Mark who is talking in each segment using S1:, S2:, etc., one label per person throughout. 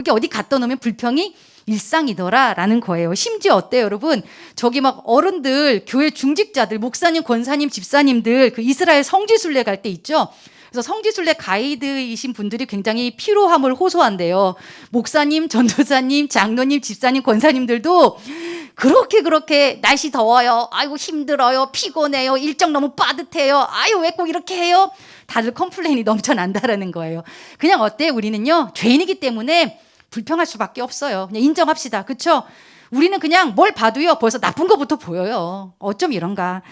S1: 이렇게 어디 갖다 놓으면 불평이 일상이더라라는 거예요. 심지어 어때요, 여러분? 저기 막 어른들, 교회 중직자들, 목사님, 권사님, 집사님들 그 이스라엘 성지순례 갈 때 있죠. 그래서 성지순례 가이드이신 분들이 굉장히 피로함을 호소한대요. 목사님, 전도사님, 장로님, 집사님, 권사님들도 그렇게 날씨 더워요. 아이고 힘들어요. 피곤해요. 일정 너무 빠듯해요. 아유 왜 꼭 이렇게 해요? 다들 컴플레인이 넘쳐난다라는 거예요. 그냥 어때? 우리는요 죄인이기 때문에 불평할 수밖에 없어요. 그냥 인정합시다. 그렇죠? 우리는 그냥 뭘 봐도요 벌써 나쁜 것부터 보여요. 어쩜 이런가.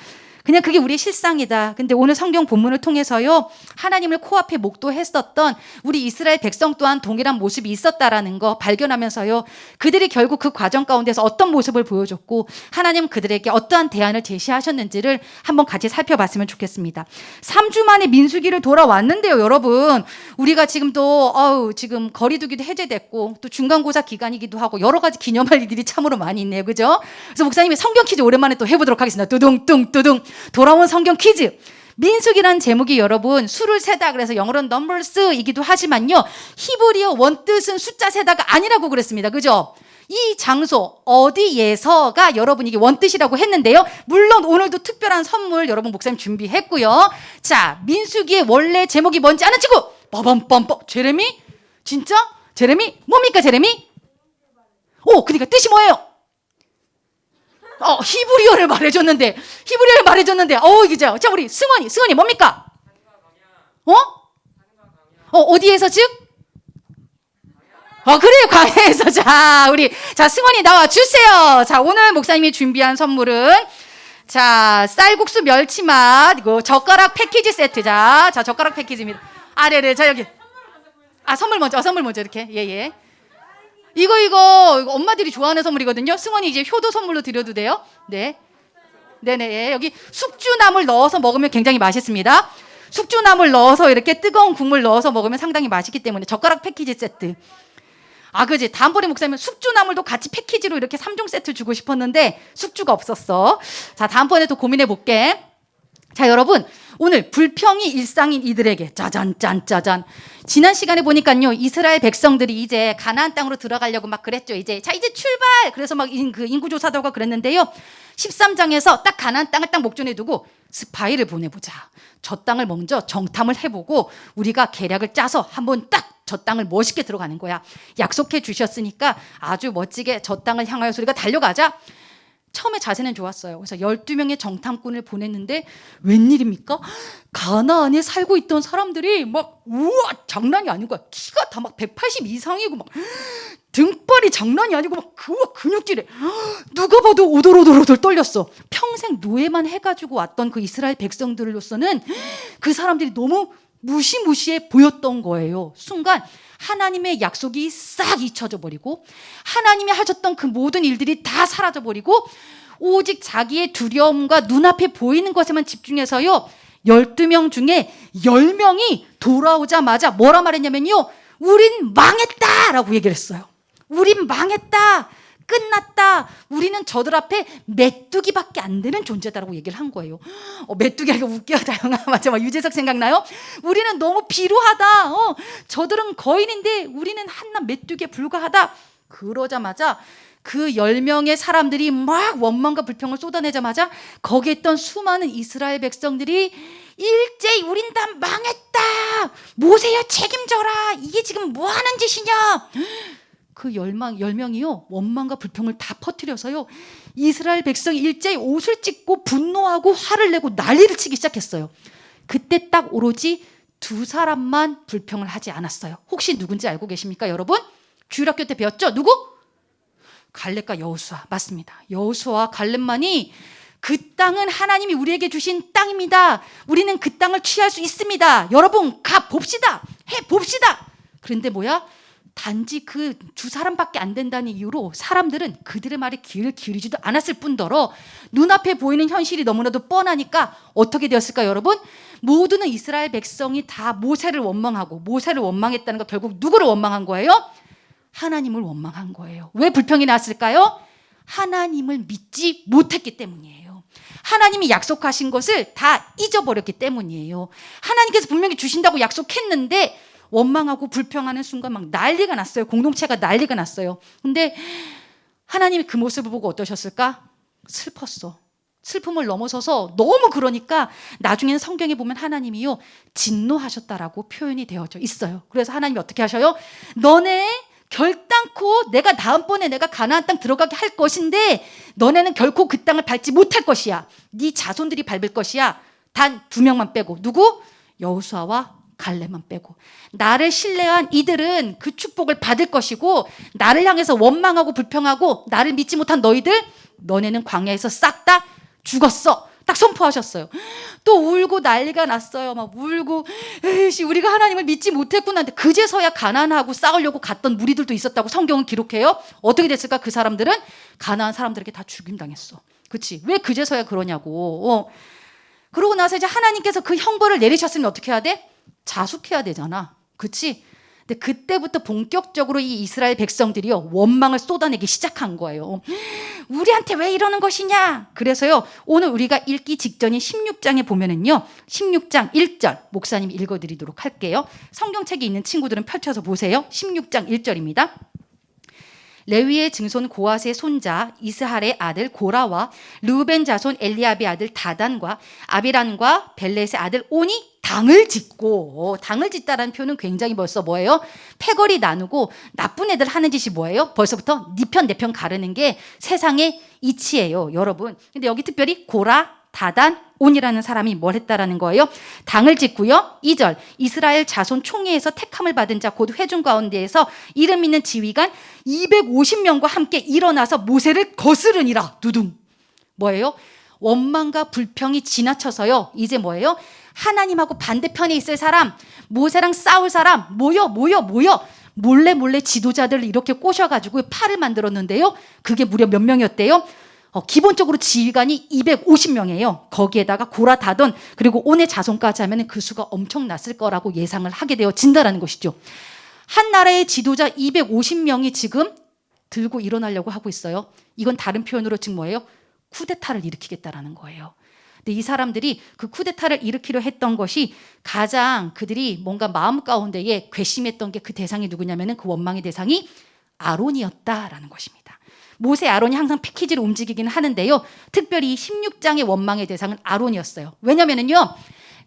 S1: 그냥 그게 우리의 실상이다. 근데 오늘 성경 본문을 통해서요 하나님을 코앞에 목도했었던 우리 이스라엘 백성 또한 동일한 모습이 있었다라는 거 발견하면서요 그들이 결국 그 과정 가운데서 어떤 모습을 보여줬고 하나님 그들에게 어떠한 대안을 제시하셨는지를 한번 같이 살펴봤으면 좋겠습니다. 3주 만에 민수기를 돌아왔는데요, 여러분. 우리가 지금 또 지금 거리두기도 해제됐고 또 중간고사 기간이기도 하고 여러 가지 기념할 일들이 참으로 많이 있네요, 그죠? 그래서 목사님이 성경 퀴즈 오랜만에 또 해보도록 하겠습니다. 뚜둥 돌아온 성경 퀴즈. 민수기라는 제목이 여러분 수를 세다 그래서 영어로는 numbers이기도 하지만요 히브리어 원뜻은 숫자 세다가 아니라고 그랬습니다. 그죠? 이 장소 어디에서가 여러분 이게 원뜻이라고 했는데요. 물론 오늘도 특별한 선물 여러분 목사님 준비했고요. 자, 민수기의 원래 제목이 뭔지 아는 친구? 빠밤빰빰. 제레미? 진짜? 제레미? 뭡니까 제레미? 그러니까 뜻이 뭐예요? 히브리어를 말해줬는데, 이게 자, 우리 승원이 뭡니까? 어디에서 즉? 그래요, 광야에서. 자, 승원이 나와주세요. 자, 오늘 목사님이 준비한 선물은, 자, 쌀국수 멸치맛, 이거 젓가락 패키지 세트. 자, 젓가락 패키지입니다. 네네. 자, 여기. 선물 먼저, 이렇게. 예. 이거 엄마들이 좋아하는 선물이거든요. 승원이 이제 효도 선물로 드려도 돼요. 네. 네네. 여기 숙주나물 넣어서 먹으면 굉장히 맛있습니다. 숙주나물 넣어서 이렇게 뜨거운 국물 넣어서 먹으면 상당히 맛있기 때문에 젓가락 패키지 세트. 그지? 다음번에 목사님은 숙주나물도 같이 패키지로 이렇게 3종 세트 주고 싶었는데 숙주가 없었어. 자, 다음번에 또 고민해 볼게. 자, 여러분. 오늘 불평이 일상인 이들에게 짜잔. 지난 시간에 보니까요 이스라엘 백성들이 이제 가나안 땅으로 들어가려고 막 그랬죠. 이제 출발. 그래서 막 인구조사도 하고 그랬는데요. 13장에서 딱 가나안 땅을 딱 목전에 두고 스파이를 보내보자. 저 땅을 먼저 정탐을 해보고 우리가 계략을 짜서 한번 딱 저 땅을 멋있게 들어가는 거야. 약속해 주셨으니까 아주 멋지게 저 땅을 향하여서 우리가 달려가자. 처음에 자세는 좋았어요. 그래서 12명의 정탐꾼을 보냈는데 웬일입니까? 가나안에 살고 있던 사람들이 막 우와 장난이 아닌 거야. 키가 다 막 180 이상이고 막 등발이 장난이 아니고 막 근육질해. 누가 봐도 오돌오돌 떨렸어. 평생 노예만 해가지고 왔던 그 이스라엘 백성들로서는 그 사람들이 너무 무시무시해 보였던 거예요. 순간 하나님의 약속이 싹 잊혀져 버리고 하나님이 하셨던 그 모든 일들이 다 사라져 버리고 오직 자기의 두려움과 눈앞에 보이는 것에만 집중해서요 12명 중에 10명이 돌아오자마자 뭐라 말했냐면요 우린 망했다라고 얘기를 했어요. 우린 망했다. 끝났다. 우리는 저들 앞에 메뚜기밖에 안 되는 존재다라고 얘기를 한 거예요. 메뚜기가 웃겨다. 영화 맞아. 유재석 생각나요? 우리는 너무 비루하다. 저들은 거인인데 우리는 한낱 메뚜기에 불과하다. 그러자마자 그 10명의 사람들이 막 원망과 불평을 쏟아내자마자 거기에 있던 수많은 이스라엘 백성들이 일제히 우린 다 망했다. 모세야 책임져라. 이게 지금 뭐 하는 짓이냐. 그 10명이요 원망과 불평을 다 퍼뜨려서요 이스라엘 백성이 일제히 옷을 찢고 분노하고 화를 내고 난리를 치기 시작했어요. 그때 딱 오로지 2사람만 불평을 하지 않았어요. 혹시 누군지 알고 계십니까 여러분? 주일학교 때 배웠죠? 누구? 갈렙과 여호수아. 맞습니다. 여호수아와 갈렙만이 그 땅은 하나님이 우리에게 주신 땅입니다. 우리는 그 땅을 취할 수 있습니다. 여러분 가봅시다. 해봅시다. 그런데 뭐야? 단지 그 2사람밖에 안 된다는 이유로 사람들은 그들의 말에 귀를 기울이지도 않았을 뿐더러 눈앞에 보이는 현실이 너무나도 뻔하니까 어떻게 되었을까요 여러분? 모두는 이스라엘 백성이 다 모세를 원망하고 모세를 원망했다는 거 결국 누구를 원망한 거예요? 하나님을 원망한 거예요. 왜 불평이 났을까요? 하나님을 믿지 못했기 때문이에요. 하나님이 약속하신 것을 다 잊어버렸기 때문이에요. 하나님께서 분명히 주신다고 약속했는데 원망하고 불평하는 순간 막 난리가 났어요. 공동체가 난리가 났어요. 근데 하나님이 그 모습을 보고 어떠셨을까? 슬펐어. 슬픔을 넘어서서 너무 그러니까 나중에는 성경에 보면 하나님이요 진노하셨다라고 표현이 되어져 있어요. 그래서 하나님이 어떻게 하셔요? 너네 결단코 내가 다음번에 내가 가나안 땅 들어가게 할 것인데 너네는 결코 그 땅을 밟지 못할 것이야. 네 자손들이 밟을 것이야. 단 2명만 빼고. 누구? 여호수아와 갈렙만 빼고. 나를 신뢰한 이들은 그 축복을 받을 것이고 나를 향해서 원망하고 불평하고 나를 믿지 못한 너네는 광야에서 싹 다 죽었어. 딱 선포하셨어요. 또 울고 난리가 났어요. 막 울고 에이씨 우리가 하나님을 믿지 못했구나. 근데 그제서야 가나안하고 싸우려고 갔던 무리들도 있었다고 성경은 기록해요. 어떻게 됐을까? 그 사람들은 가나안 사람들에게 다 죽임당했어. 그치? 왜 그제서야 그러냐고. 그러고 나서 이제 하나님께서 그 형벌을 내리셨으면 어떻게 해야 돼? 자숙해야 되잖아. 그치? 근데 그때부터 본격적으로 이 이스라엘 백성들이요 원망을 쏟아내기 시작한 거예요. 우리한테 왜 이러는 것이냐? 그래서요 오늘 우리가 읽기 직전인 16장에 보면은요 16장 1절 목사님이 읽어드리도록 할게요. 성경책이 있는 친구들은 펼쳐서 보세요. 16장 1절입니다. 레위의 증손 고핫의 손자 이스할의 아들 고라와 르우벤 자손 엘리압의 아들 다단과 아비란과 벨렛의 아들 온이 당을 짓고, 당을 짓다라는 표현은 굉장히 벌써 뭐예요? 패거리 나누고 나쁜 애들 하는 짓이 뭐예요? 벌써부터 네 편 내 편 가르는 게 세상의 이치예요, 여러분. 근데 여기 특별히 고라, 다단, 온이라는 사람이 뭘 했다라는 거예요? 당을 짓고요. 2절 이스라엘 자손 총회에서 택함을 받은 자 곧 회중 가운데에서 이름 있는 지휘관 250명과 함께 일어나서 모세를 거스르니라. 두둥. 뭐예요? 원망과 불평이 지나쳐서요. 이제 뭐예요? 하나님하고 반대편에 있을 사람, 모세랑 싸울 사람 모여 몰래 지도자들을 이렇게 꼬셔가지고 팔을 만들었는데요. 그게 무려 몇 명이었대요? 기본적으로 지휘관이 250명이에요. 거기에다가 고라, 다돈 그리고 온의 자손까지 하면 그 수가 엄청났을 거라고 예상을 하게 되어진다라는 것이죠. 한 나라의 지도자 250명이 지금 들고 일어나려고 하고 있어요. 이건 다른 표현으로 지금 뭐예요? 쿠데타를 일으키겠다라는 거예요. 근데 이 사람들이 그 쿠데타를 일으키려 했던 것이 가장 그들이 뭔가 마음 가운데에 괘씸했던 게 그 대상이 누구냐면은 그 원망의 대상이 아론이었다라는 것입니다. 모세 아론이 항상 패키지를 움직이기는 하는데요. 특별히 16장의 원망의 대상은 아론이었어요. 왜냐면은요.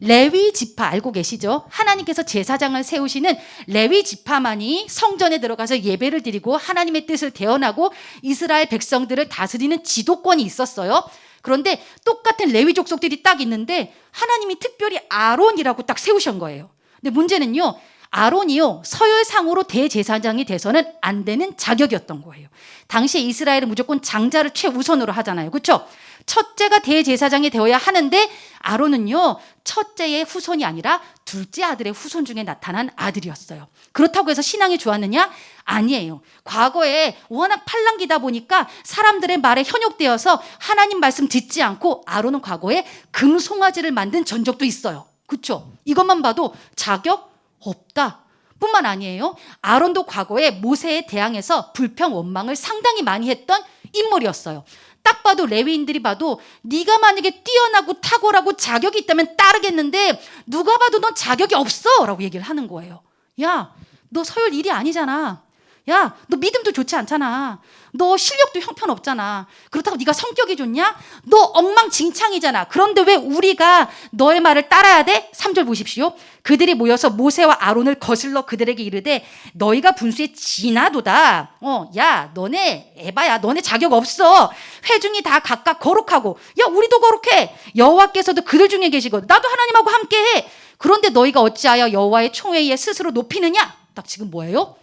S1: 레위 지파 알고 계시죠? 하나님께서 제사장을 세우시는 레위 지파만이 성전에 들어가서 예배를 드리고 하나님의 뜻을 대언하고 이스라엘 백성들을 다스리는 지도권이 있었어요. 그런데 똑같은 레위 족속들이 딱 있는데 하나님이 특별히 아론이라고 딱 세우신 거예요. 근데 문제는요. 아론이요 서열상으로 대제사장이 돼서는 안 되는 자격이었던 거예요. 당시에 이스라엘은 무조건 장자를 최우선으로 하잖아요. 그렇죠? 첫째가 대제사장이 되어야 하는데 아론은요 첫째의 후손이 아니라 둘째 아들의 후손 중에 나타난 아들이었어요. 그렇다고 해서 신앙이 좋았느냐? 아니에요. 과거에 워낙 팔랑기다 보니까 사람들의 말에 현혹되어서 하나님 말씀 듣지 않고 아론은 과거에 금송아지를 만든 전적도 있어요. 그렇죠? 이것만 봐도 자격 없다 뿐만 아니에요. 아론도 과거에 모세에 대항해서 불평 원망을 상당히 많이 했던 인물이었어요. 딱 봐도 레위인들이 봐도 네가 만약에 뛰어나고 탁월하고 자격이 있다면 따르겠는데 누가 봐도 넌 자격이 없어 라고 얘기를 하는 거예요. 야, 너 서열 1이 아니잖아. 야, 너 믿음도 좋지 않잖아. 너 실력도 형편없잖아. 그렇다고 네가 성격이 좋냐? 너 엉망진창이잖아. 그런데 왜 우리가 너의 말을 따라야 돼? 3절 보십시오. 그들이 모여서 모세와 아론을 거슬러 그들에게 이르되 너희가 분수에 지나도다. 야, 너네 에바야. 너네 자격 없어. 회중이 다 각각 거룩하고 야, 우리도 거룩해. 여호와께서도 그들 중에 계시고 나도 하나님하고 함께해. 그런데 너희가 어찌하여 여호와의 총회에 스스로 높이느냐? 딱 지금 뭐예요?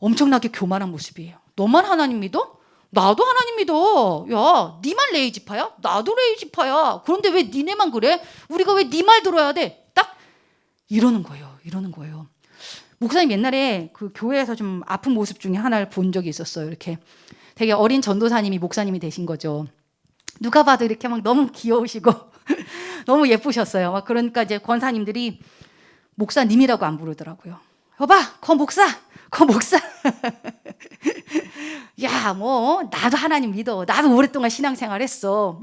S1: 엄청나게 교만한 모습이에요. 너만 하나님 믿어? 나도 하나님 믿어. 야, 니만 레위 지파야? 나도 레위 지파야. 그런데 왜 니네만 그래? 우리가 왜 니 말 들어야 돼? 딱 이러는 거예요. 목사님 옛날에 그 교회에서 좀 아픈 모습 중에 하나를 본 적이 있었어요. 이렇게 되게 어린 전도사님이 목사님이 되신 거죠. 누가 봐도 이렇게 막 너무 귀여우시고 너무 예쁘셨어요. 막 그러니까 이제 권사님들이 목사님이라고 안 부르더라고요. 여봐, 거 목사. 야, 뭐 나도 하나님 믿어. 나도 오랫동안 신앙생활 했어.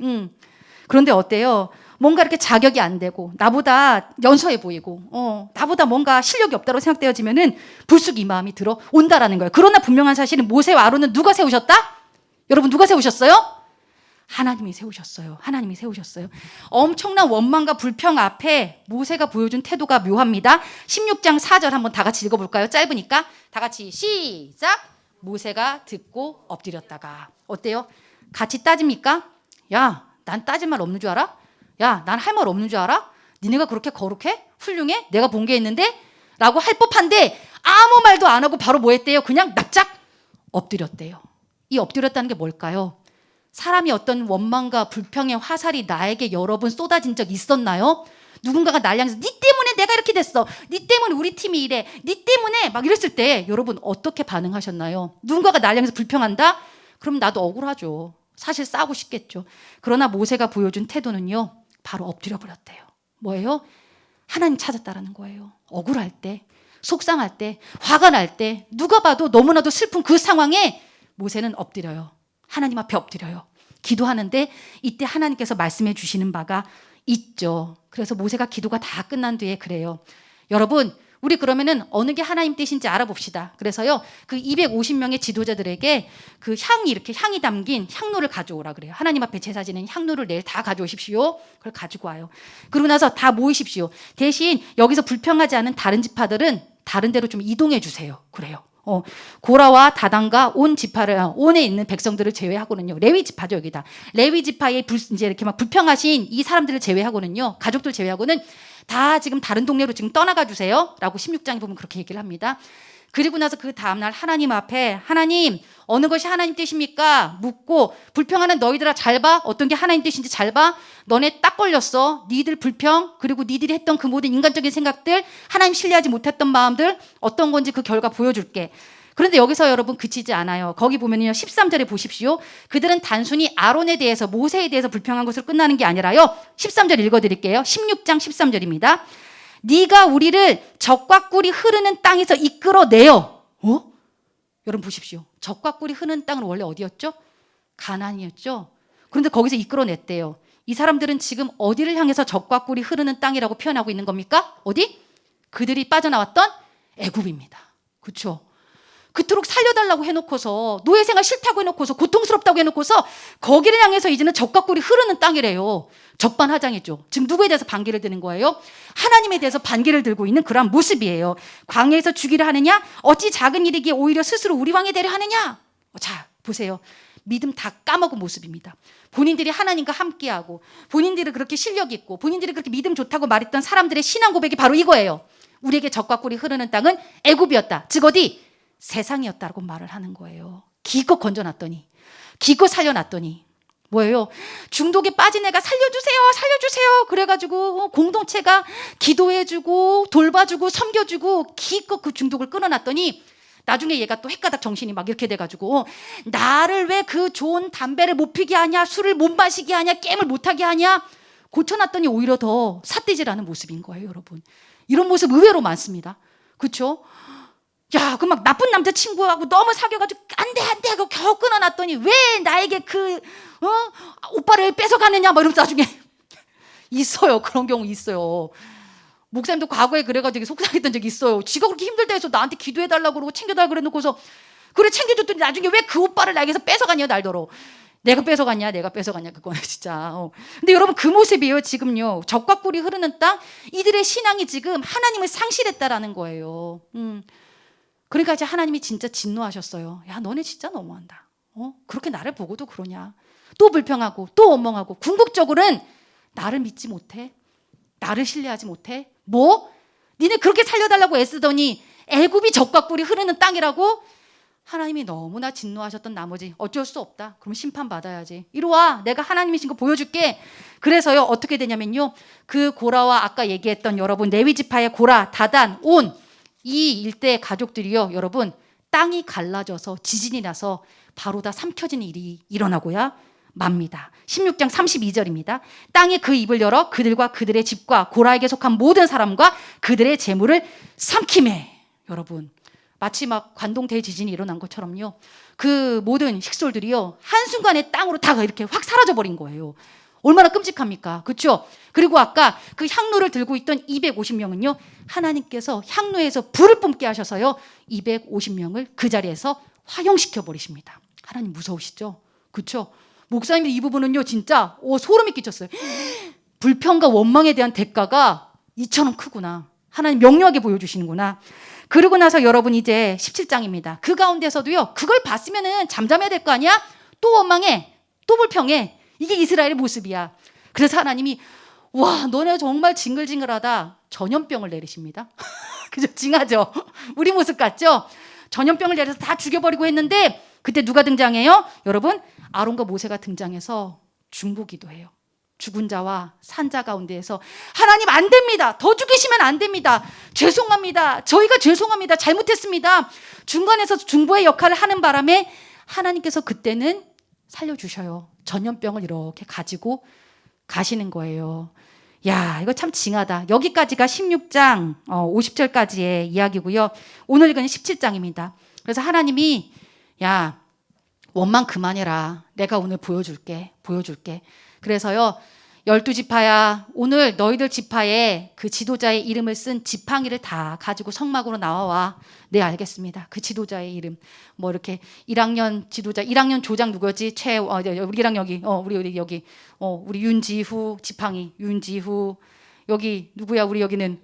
S1: 그런데 어때요? 뭔가 이렇게 자격이 안 되고 나보다 연소해 보이고 나보다 뭔가 실력이 없다고 생각되어지면은 불쑥 이 마음이 들어온다라는 거예요. 그러나 분명한 사실은 모세와 아론은 누가 세우셨다? 여러분 누가 세우셨어요? 하나님이 세우셨어요. 하나님이 세우셨어요. 엄청난 원망과 불평 앞에 모세가 보여준 태도가 묘합니다. 16장 4절 한번 다 같이 읽어볼까요? 짧으니까 다 같이 시작. 모세가 듣고 엎드렸다가 어때요? 같이 따집니까? 야, 난 따질 말 없는 줄 알아? 야, 난 할 말 없는 줄 알아? 니네가 그렇게 거룩해? 훌륭해? 내가 본 게 있는데? 라고 할 법한데 아무 말도 안 하고 바로 뭐 했대요? 그냥 납작 엎드렸대요. 이 엎드렸다는 게 뭘까요? 사람이 어떤 원망과 불평의 화살이 나에게 여러 번 쏟아진 적 있었나요? 누군가가 날 향해서 니 때문에 내가 이렇게 됐어. 니 때문에 우리 팀이 이래. 니 때문에 막 이랬을 때 여러분 어떻게 반응하셨나요? 누군가가 날 향해서 불평한다? 그럼 나도 억울하죠. 사실 싸우고 싶겠죠. 그러나 모세가 보여준 태도는요. 바로 엎드려 버렸대요. 뭐예요? 하나님 찾았다라는 거예요. 억울할 때, 속상할 때, 화가 날 때, 누가 봐도 너무나도 슬픈 그 상황에 모세는 엎드려요. 하나님 앞에 엎드려요. 기도하는데 이때 하나님께서 말씀해 주시는 바가 있죠. 그래서 모세가 기도가 다 끝난 뒤에 그래요. 여러분, 우리 그러면은 어느 게 하나님 뜻인지 알아봅시다. 그래서요, 그 250명의 지도자들에게 그 향이 담긴 향로를 가져오라 그래요. 하나님 앞에 제사 지내는 향로를 내일 다 가져오십시오. 그걸 가지고 와요. 그러고 나서 다 모이십시오. 대신 여기서 불평하지 않은 다른 지파들은 다른 데로 좀 이동해 주세요. 그래요. 고라와 다단과 온에 있는 백성들을 제외하고는요. 레위 지파죠, 여기다. 레위 지파의 이제 이렇게 막 불평하신 이 사람들을 제외하고는요. 가족들 제외하고는 다 지금 다른 동네로 지금 떠나가 주세요. 라고 16장에 보면 그렇게 얘기를 합니다. 그리고 나서 그 다음날 하나님 앞에 하나님 어느 것이 하나님 뜻입니까? 묻고 불평하는 너희들아 잘 봐. 어떤 게 하나님 뜻인지 잘 봐. 너네 딱 걸렸어. 니들 불평 그리고 니들이 했던 그 모든 인간적인 생각들 하나님 신뢰하지 못했던 마음들 어떤 건지 그 결과 보여줄게. 그런데 여기서 여러분 그치지 않아요. 거기 보면요 13절에 보십시오. 그들은 단순히 아론에 대해서 모세에 대해서 불평한 것으로 끝나는 게 아니라요. 13절 읽어드릴게요. 16장 13절입니다. 네가 우리를 적과 꿀이 흐르는 땅에서 이끌어내어. 여러분 보십시오. 적과 꿀이 흐르는 땅은 원래 어디였죠? 가나안이었죠. 그런데 거기서 이끌어냈대요. 이 사람들은 지금 어디를 향해서 적과 꿀이 흐르는 땅이라고 표현하고 있는 겁니까? 어디? 그들이 빠져나왔던 애굽입니다. 그렇죠? 그토록 살려달라고 해놓고서 노예 생활 싫다고 해놓고서 고통스럽다고 해놓고서 거기를 향해서 이제는 적과 꿀이 흐르는 땅이래요. 적반하장이죠. 지금 누구에 대해서 반기를 드는 거예요? 하나님에 대해서 반기를 들고 있는 그러한 모습이에요. 광야에서 주기를 하느냐? 어찌 작은 일이기에 오히려 스스로 우리 왕이 되려 하느냐? 자 보세요. 믿음 다 까먹은 모습입니다. 본인들이 하나님과 함께하고 본인들이 그렇게 실력 있고 본인들이 그렇게 믿음 좋다고 말했던 사람들의 신앙 고백이 바로 이거예요. 우리에게 적과 꿀이 흐르는 땅은 애굽이었다. 즉 어디? 세상이었다고 말을 하는 거예요. 기껏 건져놨더니 기껏 살려놨더니 뭐예요? 중독에 빠진 애가 살려주세요 살려주세요 그래가지고 공동체가 기도해주고 돌봐주고 섬겨주고 기껏 그 중독을 끊어놨더니 나중에 얘가 또 헷가닥 정신이 막 이렇게 돼가지고 나를 왜 그 좋은 담배를 못 피게 하냐 술을 못 마시게 하냐 게임을 못하게 하냐 고쳐놨더니 오히려 더 삿대질하는 모습인 거예요. 여러분 이런 모습 의외로 많습니다. 그렇죠? 야, 그 막 나쁜 남자친구하고 너무 사귀어가지고 안 돼 하고 겨우 끊어놨더니 왜 나에게 오빠를 뺏어가느냐 막 이러면서 나중에 있어요. 그런 경우 있어요. 목사님도 과거에 그래가지고 속상했던 적이 있어요. 지가 그렇게 힘들다 해서 나한테 기도해달라고 그러고 챙겨달라고 그래놓고서 그래 챙겨줬더니 나중에 왜 그 오빠를 나에게서 뺏어가냐 날더러 내가 뺏어갔냐 그거는 진짜 근데 여러분 그 모습이에요. 지금요 적과 꿀이 흐르는 땅 이들의 신앙이 지금 하나님을 상실했다라는 거예요. 그러니까 이제 하나님이 진짜 진노하셨어요. 야 너네 진짜 너무한다. 그렇게 나를 보고도 그러냐. 또 불평하고 또 원망하고 궁극적으로는 나를 믿지 못해. 나를 신뢰하지 못해. 뭐? 니네 그렇게 살려달라고 애쓰더니 애굽이 적과 꿀이 흐르는 땅이라고? 하나님이 너무나 진노하셨던 나머지 어쩔 수 없다. 그럼 심판받아야지. 이리 와. 내가 하나님이신 거 보여줄게. 그래서요 어떻게 되냐면요. 그 고라와 아까 얘기했던 여러분 레위 지파의 고라, 다단, 온 이 일대의 가족들이요 여러분 땅이 갈라져서 지진이 나서 바로 다 삼켜지는 일이 일어나고야 맙니다. 16장 32절입니다. 땅이 그 입을 열어 그들과 그들의 집과 고라에게 속한 모든 사람과 그들의 재물을 삼키매. 여러분 마치 막 관동 대지진이 일어난 것처럼요 그 모든 식솔들이요 한순간에 땅으로 다 이렇게 확 사라져버린 거예요. 얼마나 끔찍합니까? 그렇죠? 그리고 아까 그 향로를 들고 있던 250명은요. 하나님께서 향로에서 불을 뿜게 하셔서요. 250명을 그 자리에서 화형시켜 버리십니다. 하나님 무서우시죠? 그렇죠? 목사님이 이 부분은요. 진짜 소름이 끼쳤어요. 불평과 원망에 대한 대가가 이처럼 크구나. 하나님 명료하게 보여주시는구나. 그러고 나서 여러분 이제 17장입니다. 그 가운데서도요. 그걸 봤으면 잠잠해야 될 거 아니야? 또 원망해. 또 불평해. 이게 이스라엘의 모습이야. 그래서 하나님이 와 너네 정말 징글징글하다. 전염병을 내리십니다. 그죠? 징하죠? 우리 모습 같죠? 전염병을 내려서 다 죽여버리고 했는데 그때 누가 등장해요? 여러분 아론과 모세가 등장해서 중보기도해요. 죽은 자와 산자 가운데에서 하나님 안 됩니다. 더 죽이시면 안 됩니다. 죄송합니다. 저희가 죄송합니다. 잘못했습니다. 중간에서 중보의 역할을 하는 바람에 하나님께서 그때는 살려주셔요. 전염병을 이렇게 가지고 가시는 거예요. 야, 이거 참 징하다. 여기까지가 16장 50절까지의 이야기고요. 오늘 읽은 17장입니다. 그래서 하나님이 야, 원망 그만해라. 내가 오늘 보여줄게. 그래서요. 12지파야 오늘 너희들 지파에 그 지도자의 이름을 쓴 지팡이를 다 가지고 성막으로 나와와. 네 알겠습니다. 그 지도자의 이름 뭐 이렇게 1학년 지도자 1학년 조장 누구였지? 우리랑 여기 우리 여기 우리 윤지후 지팡이 윤지후 여기 누구야? 우리 여기는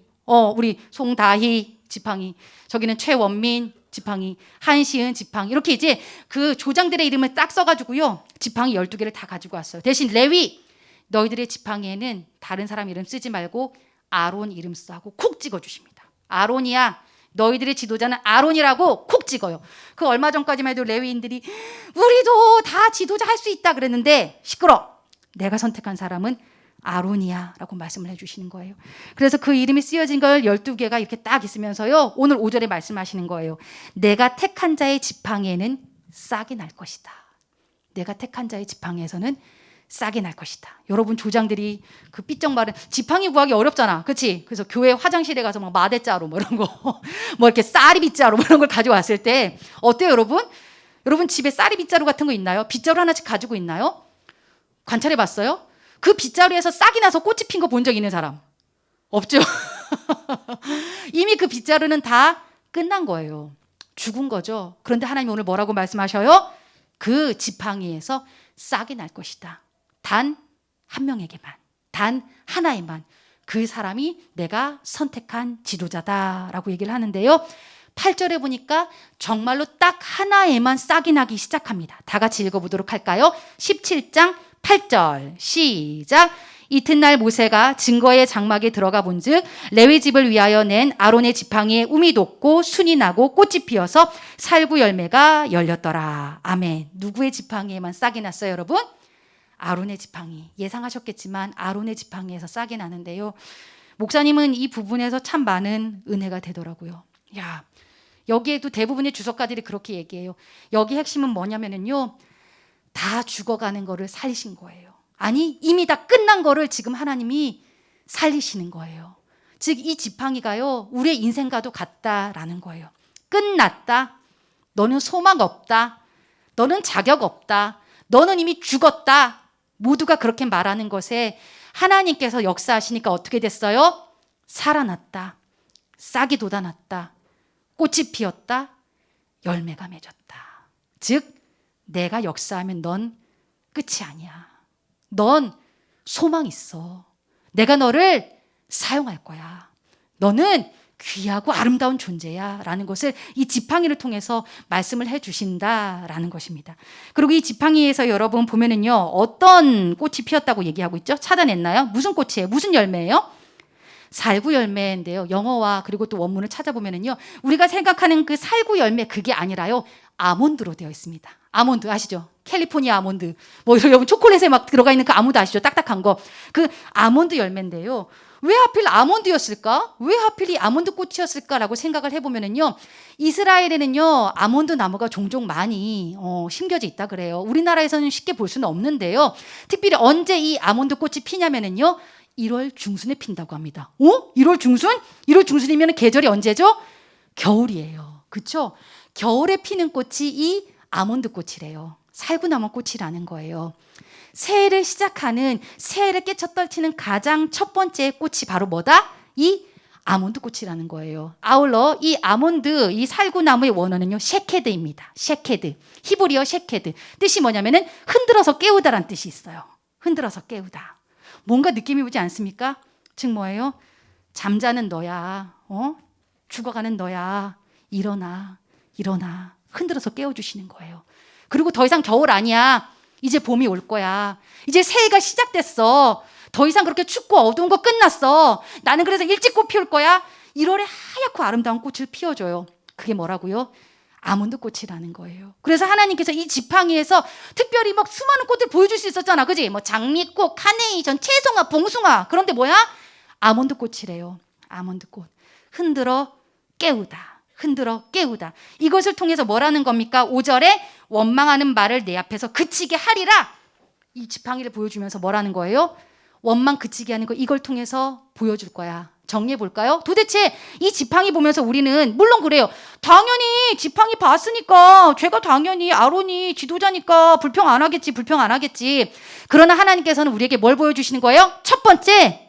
S1: 우리 송다희 지팡이 저기는 최원민 지팡이 한시은 지팡이 이렇게 이제 그 조장들의 이름을 딱 써가지고요 지팡이 12개를 다 가지고 왔어요. 대신 레위 너희들의 지팡이에는 다른 사람 이름 쓰지 말고 아론 이름 쓰고 콕 찍어주십니다. 아론이야. 너희들의 지도자는 아론이라고 콕 찍어요. 그 얼마 전까지만 해도 레위인들이 우리도 다 지도자 할 수 있다 그랬는데 시끄러. 내가 선택한 사람은 아론이야 라고 말씀을 해주시는 거예요. 그래서 그 이름이 쓰여진 걸 12개가 이렇게 딱 있으면서요. 오늘 5절에 말씀하시는 거예요. 내가 택한 자의 지팡이에는 싹이 날 것이다. 내가 택한 자의 지팡이에서는 싹이 날 것이다. 여러분 조장들이 그 삐쩍 마른 지팡이 구하기 어렵잖아. 그렇지? 그래서 교회 화장실에 가서 막 마대자루 뭐 이런 거 뭐 이렇게 쌀이 빗자루 뭐 이런 걸 가져왔을 때 어때요 여러분? 여러분 집에 쌀이 빗자루 같은 거 있나요? 빗자루 하나씩 가지고 있나요? 관찰해 봤어요? 그 빗자루에서 싹이 나서 꽃이 핀 거 본 적 있는 사람? 없죠? 이미 그 빗자루는 다 끝난 거예요. 죽은 거죠. 그런데 하나님 오늘 뭐라고 말씀하셔요? 그 지팡이에서 싹이 날 것이다. 단 한 명에게만, 단 하나에만 그 사람이 내가 선택한 지도자다라고 얘기를 하는데요. 8절에 보니까 정말로 딱 하나에만 싹이 나기 시작합니다. 다 같이 읽어보도록 할까요? 17장 8절 시작. 이튿날 모세가 증거의 장막에 들어가 본즉 레위 집을 위하여 낸 아론의 지팡이에 움이 돋고 순이 나고 꽃이 피어서 살구 열매가 열렸더라. 아멘. 누구의 지팡이에만 싹이 났어요 여러분? 아론의 지팡이. 예상하셨겠지만 아론의 지팡이에서 싹이 나는데요. 목사님은 이 부분에서 참 많은 은혜가 되더라고요. 야, 여기에도 대부분의 주석가들이 그렇게 얘기해요. 여기 핵심은 뭐냐면요. 다 죽어가는 거를 살리신 거예요. 아니 이미 다 끝난 거를 지금 하나님이 살리시는 거예요. 즉 이 지팡이가요. 우리의 인생과도 같다라는 거예요. 끝났다. 너는 소망 없다. 너는 자격 없다. 너는 이미 죽었다. 모두가 그렇게 말하는 것에 하나님께서 역사하시니까 어떻게 됐어요? 살아났다. 싹이 돋아났다. 꽃이 피었다. 열매가 맺었다. 즉 내가 역사하면 넌 끝이 아니야. 넌 소망 있어. 내가 너를 사용할 거야. 너는 귀하고 아름다운 존재야 라는 것을 이 지팡이를 통해서 말씀을 해주신다라는 것입니다. 그리고 이 지팡이에서 여러분 보면은요 어떤 꽃이 피었다고 얘기하고 있죠? 찾아냈나요? 무슨 꽃이에요? 무슨 열매예요? 살구 열매인데요. 영어와 그리고 또 원문을 찾아보면은요 우리가 생각하는 그 살구 열매 그게 아니라요 아몬드로 되어 있습니다. 아몬드 아시죠? 캘리포니아 아몬드 뭐 여러분 초콜릿에 막 들어가 있는 그 아몬드 아시죠? 딱딱한 거 그 아몬드 열매인데요. 왜 하필 아몬드였을까? 왜 하필 이 아몬드 꽃이었을까라고 생각을 해보면은요, 이스라엘에는요 아몬드 나무가 종종 많이 심겨져 있다 그래요. 우리나라에서는 쉽게 볼 수는 없는데요. 특별히 언제 이 아몬드 꽃이 피냐면은요, 1월 중순에 핀다고 합니다. 1월 중순? 1월 중순이면 계절이 언제죠? 겨울이에요. 그렇죠? 겨울에 피는 꽃이 이 아몬드 꽃이래요. 살구나무 꽃이라는 거예요. 새해를 시작하는, 새해를 깨쳐 떨치는 가장 첫 번째 꽃이 바로 뭐다? 이 아몬드 꽃이라는 거예요. 아울러 이 아몬드, 이 살구나무의 원어는요, 셰케드입니다. 셰케드. 히브리어 셰케드. 뜻이 뭐냐면은 흔들어서 깨우다라는 뜻이 있어요. 흔들어서 깨우다. 뭔가 느낌이 오지 않습니까? 즉 뭐예요? 잠자는 너야. 죽어가는 너야. 일어나. 일어나. 흔들어서 깨워주시는 거예요. 그리고 더 이상 겨울 아니야. 이제 봄이 올 거야. 이제 새해가 시작됐어. 더 이상 그렇게 춥고 어두운 거 끝났어. 나는 그래서 일찍 꽃 피울 거야. 1월에 하얗고 아름다운 꽃을 피워줘요. 그게 뭐라고요? 아몬드 꽃이라는 거예요. 그래서 하나님께서 이 지팡이에서 특별히 막 수많은 꽃을 보여줄 수 있었잖아. 그지? 뭐 장미꽃, 카네이션, 채송화, 봉숭아. 그런데 뭐야? 아몬드 꽃이래요. 아몬드 꽃. 흔들어 깨우다. 흔들어 깨우다. 이것을 통해서 뭐라는 겁니까? 5절에 원망하는 말을 내 앞에서 그치게 하리라. 이 지팡이를 보여주면서 뭐라는 거예요? 원망 그치게 하는 거, 이걸 통해서 보여줄 거야. 정리해 볼까요? 도대체 이 지팡이 보면서 우리는, 물론 그래요. 당연히 지팡이 봤으니까 제가 당연히 아론이 지도자니까 불평 안 하겠지. 그러나 하나님께서는 우리에게 뭘 보여주시는 거예요? 첫 번째,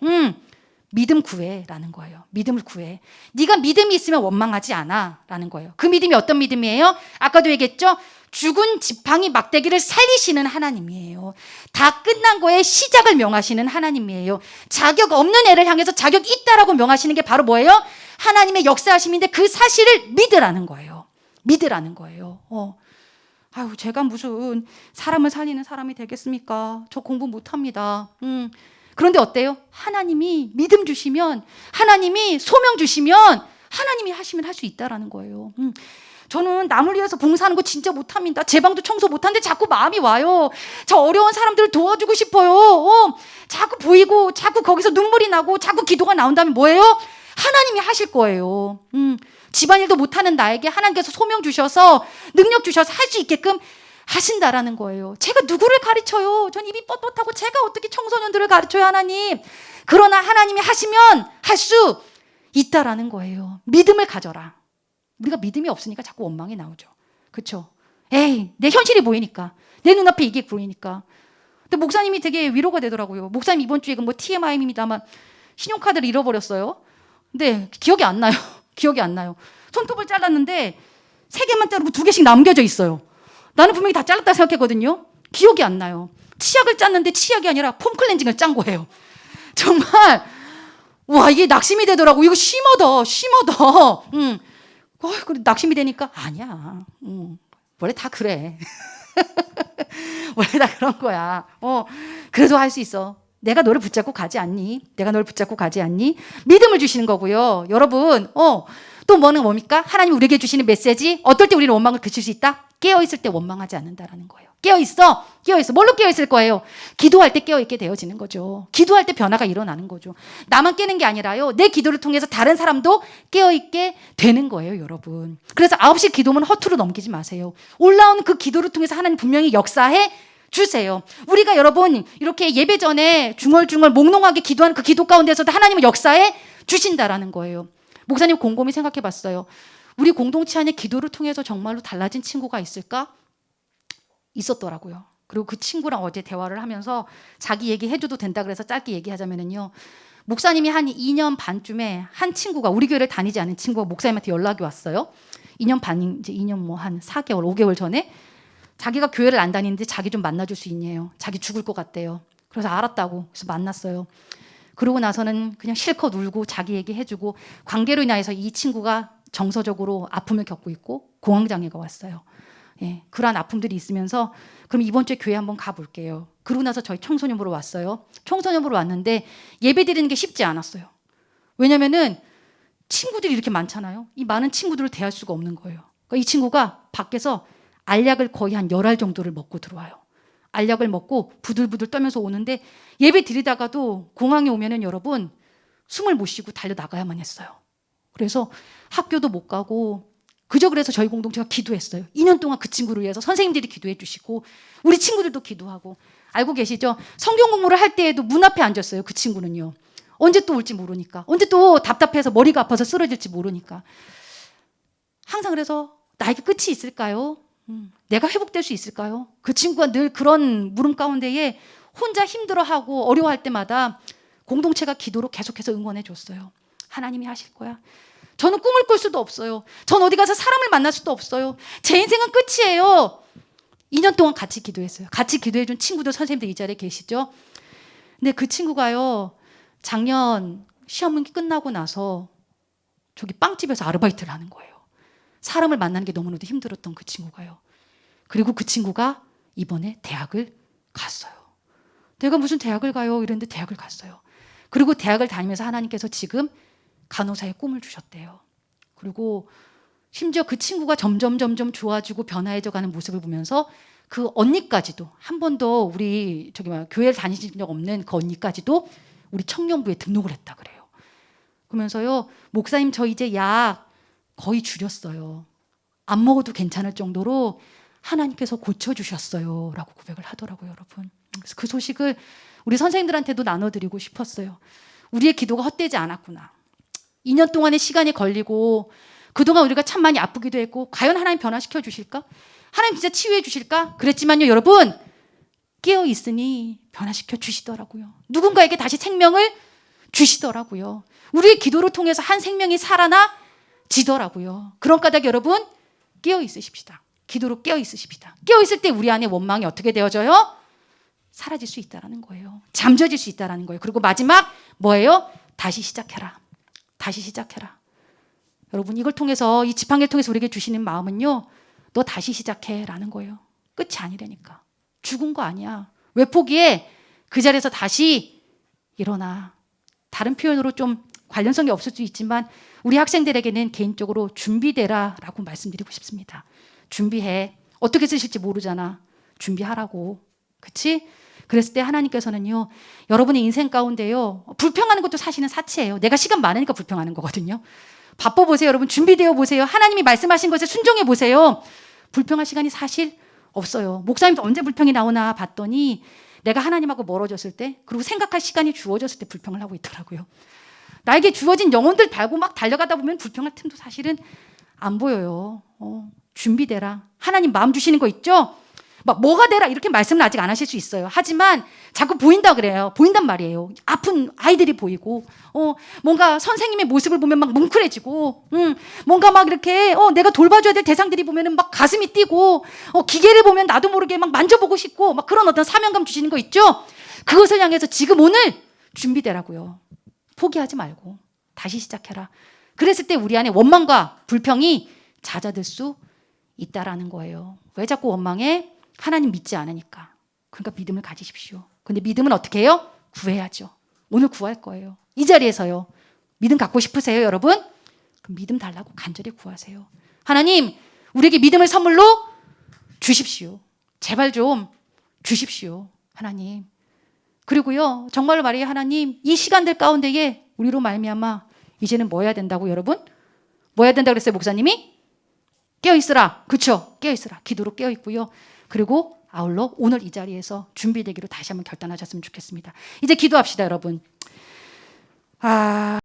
S1: 믿음 구해라는 거예요. 믿음을 구해. 네가 믿음이 있으면 원망하지 않아 라는 거예요. 그 믿음이 어떤 믿음이에요? 아까도 얘기했죠? 죽은 지팡이 막대기를 살리시는 하나님이에요. 다 끝난 거에 시작을 명하시는 하나님이에요. 자격 없는 애를 향해서 자격 있다라고 명하시는 게 바로 뭐예요? 하나님의 역사하심인데 그 사실을 믿으라는 거예요. 믿으라는 거예요. 아유, 제가 무슨 사람을 살리는 사람이 되겠습니까? 저 공부 못합니다. 그런데 어때요? 하나님이 믿음 주시면, 하나님이 소명 주시면, 하나님이 하시면 할 수 있다라는 거예요. 저는 남을 위해서 봉사하는 거 진짜 못합니다. 제 방도 청소 못하는데 자꾸 마음이 와요. 저 어려운 사람들을 도와주고 싶어요. 자꾸 보이고 자꾸 거기서 눈물이 나고 자꾸 기도가 나온다면 뭐예요? 하나님이 하실 거예요. 집안일도 못하는 나에게 하나님께서 소명 주셔서 능력 주셔서 할 수 있게끔 하신다라는 거예요. 제가 누구를 가르쳐요? 전 입이 뻣뻣하고 제가 어떻게 청소년들을 가르쳐요, 하나님? 그러나 하나님이 하시면 할 수 있다라는 거예요. 믿음을 가져라. 우리가 믿음이 없으니까 자꾸 원망이 나오죠. 그렇죠? 에이, 내 현실이 보이니까. 내 눈앞에 이게 보이니까. 근데 목사님이 되게 위로가 되더라고요. 목사님 이번 주에 뭐 TMI입니다만 신용카드를 잃어버렸어요. 근데 기억이 안 나요. 기억이 안 나요. 손톱을 잘랐는데 3개만 자르고 2개씩 남겨져 있어요. 나는 분명히 다 잘랐다 생각했거든요. 기억이 안 나요. 치약을 짰는데 치약이 아니라 폼 클렌징을 짠 거예요. 정말 와, 이게 낙심이 되더라고. 이거 심하다. 그래, 낙심이 되니까 아니야. 원래 다 그래. 원래 다 그런 거야. 그래도 할 수 있어. 내가 너를 붙잡고 가지 않니? 믿음을 주시는 거고요. 여러분, 또 뭐는 뭡니까? 하나님 우리에게 주시는 메시지. 어떨 때 우리는 원망을 그칠 수 있다? 깨어있을 때 원망하지 않는다라는 거예요. 깨어있어. 뭘로 깨어있을 거예요? 기도할 때 깨어있게 되어지는 거죠. 기도할 때 변화가 일어나는 거죠. 나만 깨는 게 아니라요, 내 기도를 통해서 다른 사람도 깨어있게 되는 거예요, 여러분. 그래서 9시 기도문 허투루 넘기지 마세요. 올라온 그 기도를 통해서 하나님 분명히 역사해 주세요. 우리가 여러분 이렇게 예배 전에 중얼중얼 몽롱하게 기도하는 그 기도 가운데서도 하나님은 역사해 주신다라는 거예요. 목사님 곰곰이 생각해 봤어요. 우리 공동체 안에 기도를 통해서 정말로 달라진 친구가 있을까? 있었더라고요. 그리고 그 친구랑 어제 대화를 하면서 자기 얘기해줘도 된다 그래서 짧게 얘기하자면요. 목사님이 한 2년 반쯤에 한 친구가, 우리 교회를 다니지 않은 친구가 목사님한테 연락이 왔어요. 2년 반, 이제 2년 뭐 한 4개월, 5개월 전에 자기가 교회를 안 다니는데 자기 좀 만나줄 수 있냐요. 자기 죽을 것 같대요. 그래서 알았다고. 그래서 만났어요. 그러고 나서는 그냥 실컷 울고 자기 얘기해주고, 관계로 인해서 이 친구가 정서적으로 아픔을 겪고 있고 공황장애가 왔어요. 예, 그러한 아픔들이 있으면서 그럼 이번 주에 교회 한번 가볼게요. 그러고 나서 저희 청소년부로 왔어요. 청소년부로 왔는데 예배 드리는 게 쉽지 않았어요. 왜냐면은 친구들이 이렇게 많잖아요. 이 많은 친구들을 대할 수가 없는 거예요. 그러니까 이 친구가 밖에서 알약을 거의 한 10알 정도를 먹고 들어와요. 알약을 먹고 부들부들 떨면서 오는데 예배 드리다가도 공항에 오면은 여러분 숨을 못 쉬고 달려나가야만 했어요. 그래서 학교도 못 가고 그래서 저희 공동체가 기도했어요. 2년 동안 그 친구를 위해서 선생님들이 기도해 주시고 우리 친구들도 기도하고. 알고 계시죠? 성경 공부를 할 때에도 문 앞에 앉았어요. 그 친구는요. 언제 또 올지 모르니까. 언제 또 답답해서 머리가 아파서 쓰러질지 모르니까. 항상 그래서 나에게 끝이 있을까요? 내가 회복될 수 있을까요? 그 친구가 늘 그런 물음 가운데에 혼자 힘들어하고 어려워할 때마다 공동체가 기도로 계속해서 응원해 줬어요. 하나님이 하실 거야. 저는 꿈을 꿀 수도 없어요. 전 어디 가서 사람을 만날 수도 없어요. 제 인생은 끝이에요. 2년 동안 같이 기도했어요. 같이 기도해 준 친구들, 선생님들 이 자리에 계시죠? 근데 그 친구가요, 작년 시험이 끝나고 나서 저기 빵집에서 아르바이트를 하는 거예요. 사람을 만나는 게 너무나도 힘들었던 그 친구가요. 그리고 그 친구가 이번에 대학을 갔어요. 내가 무슨 대학을 가요? 이랬는데 대학을 갔어요. 그리고 대학을 다니면서 하나님께서 지금 간호사의 꿈을 주셨대요. 그리고 심지어 그 친구가 점점 좋아지고 변화해져 가는 모습을 보면서 그 언니까지도, 한 번도 우리 교회를 다니신 적 없는 그 언니까지도 우리 청년부에 등록을 했다 그래요. 그러면서요, 목사님 저 이제 약 거의 줄였어요. 안 먹어도 괜찮을 정도로 하나님께서 고쳐주셨어요 라고 고백을 하더라고요, 여러분. 그래서 그 소식을 우리 선생님들한테도 나눠드리고 싶었어요. 우리의 기도가 헛되지 않았구나. 2년 동안의 시간이 걸리고 그동안 우리가 참 많이 아프기도 했고, 과연 하나님 변화시켜 주실까? 하나님 진짜 치유해 주실까? 그랬지만요, 여러분, 깨어 있으니 변화시켜 주시더라고요. 누군가에게 다시 생명을 주시더라고요. 우리의 기도를 통해서 한 생명이 살아나지더라고요. 그런 까닭 여러분, 깨어 있으십시다. 기도로 깨어 있으십시다. 깨어 있을 때 우리 안에 원망이 어떻게 되어져요? 사라질 수 있다라는 거예요. 잠재질 수 있다라는 거예요. 그리고 마지막 뭐예요? 다시 시작해라. 다시 시작해라. 여러분, 이걸 통해서, 이 지팡이를 통해서 우리에게 주시는 마음은요, 너 다시 시작해라는 거예요. 끝이 아니라니까. 죽은 거 아니야. 왜 포기해? 그 자리에서 다시 일어나. 다른 표현으로 좀 관련성이 없을 수 있지만 우리 학생들에게는 개인적으로 준비되라라고 말씀드리고 싶습니다. 준비해. 어떻게 쓰실지 모르잖아. 준비하라고. 그치? 그랬을 때 하나님께서는요, 여러분의 인생 가운데요, 불평하는 것도 사실은 사치예요. 내가 시간 많으니까 불평하는 거거든요. 바빠 보세요, 여러분. 준비되어 보세요. 하나님이 말씀하신 것에 순종해 보세요. 불평할 시간이 사실 없어요. 목사님도 언제 불평이 나오나 봤더니 내가 하나님하고 멀어졌을 때, 그리고 생각할 시간이 주어졌을 때 불평을 하고 있더라고요. 나에게 주어진 영혼들 달고 막 달려가다 보면 불평할 틈도 사실은 안 보여요. 준비되라. 하나님 마음 주시는 거 있죠? 막 뭐가 되라 이렇게 말씀은 아직 안 하실 수 있어요. 하지만 자꾸 보인다 그래요. 보인단 말이에요. 아픈 아이들이 보이고, 뭔가 선생님의 모습을 보면 막 뭉클해지고, 뭔가 막 이렇게 내가 돌봐줘야 될 대상들이 보면은 막 가슴이 뛰고, 기계를 보면 나도 모르게 막 만져보고 싶고, 막 그런 어떤 사명감 주시는 거 있죠? 그것을 향해서 지금 오늘 준비되라고요. 포기하지 말고 다시 시작해라. 그랬을 때 우리 안에 원망과 불평이 잦아들 수 있다라는 거예요. 왜 자꾸 원망해? 하나님 믿지 않으니까. 그러니까 믿음을 가지십시오. 근데 믿음은 어떻게 해요? 구해야죠. 오늘 구할 거예요. 이 자리에서요. 믿음 갖고 싶으세요, 여러분? 그럼 믿음 달라고 간절히 구하세요. 하나님, 우리에게 믿음을 선물로 주십시오. 제발 좀 주십시오, 하나님. 그리고요, 정말로 말이에요, 하나님, 이 시간들 가운데에 우리로 말미암아 이제는 뭐 해야 된다고, 여러분? 뭐 해야 된다고 그랬어요, 목사님이? 깨어있으라. 그렇죠? 깨어있으라. 기도로 깨어있고요. 그리고 아울러 오늘 이 자리에서 준비되기로 다시 한번 결단하셨으면 좋겠습니다. 이제 기도합시다, 여러분.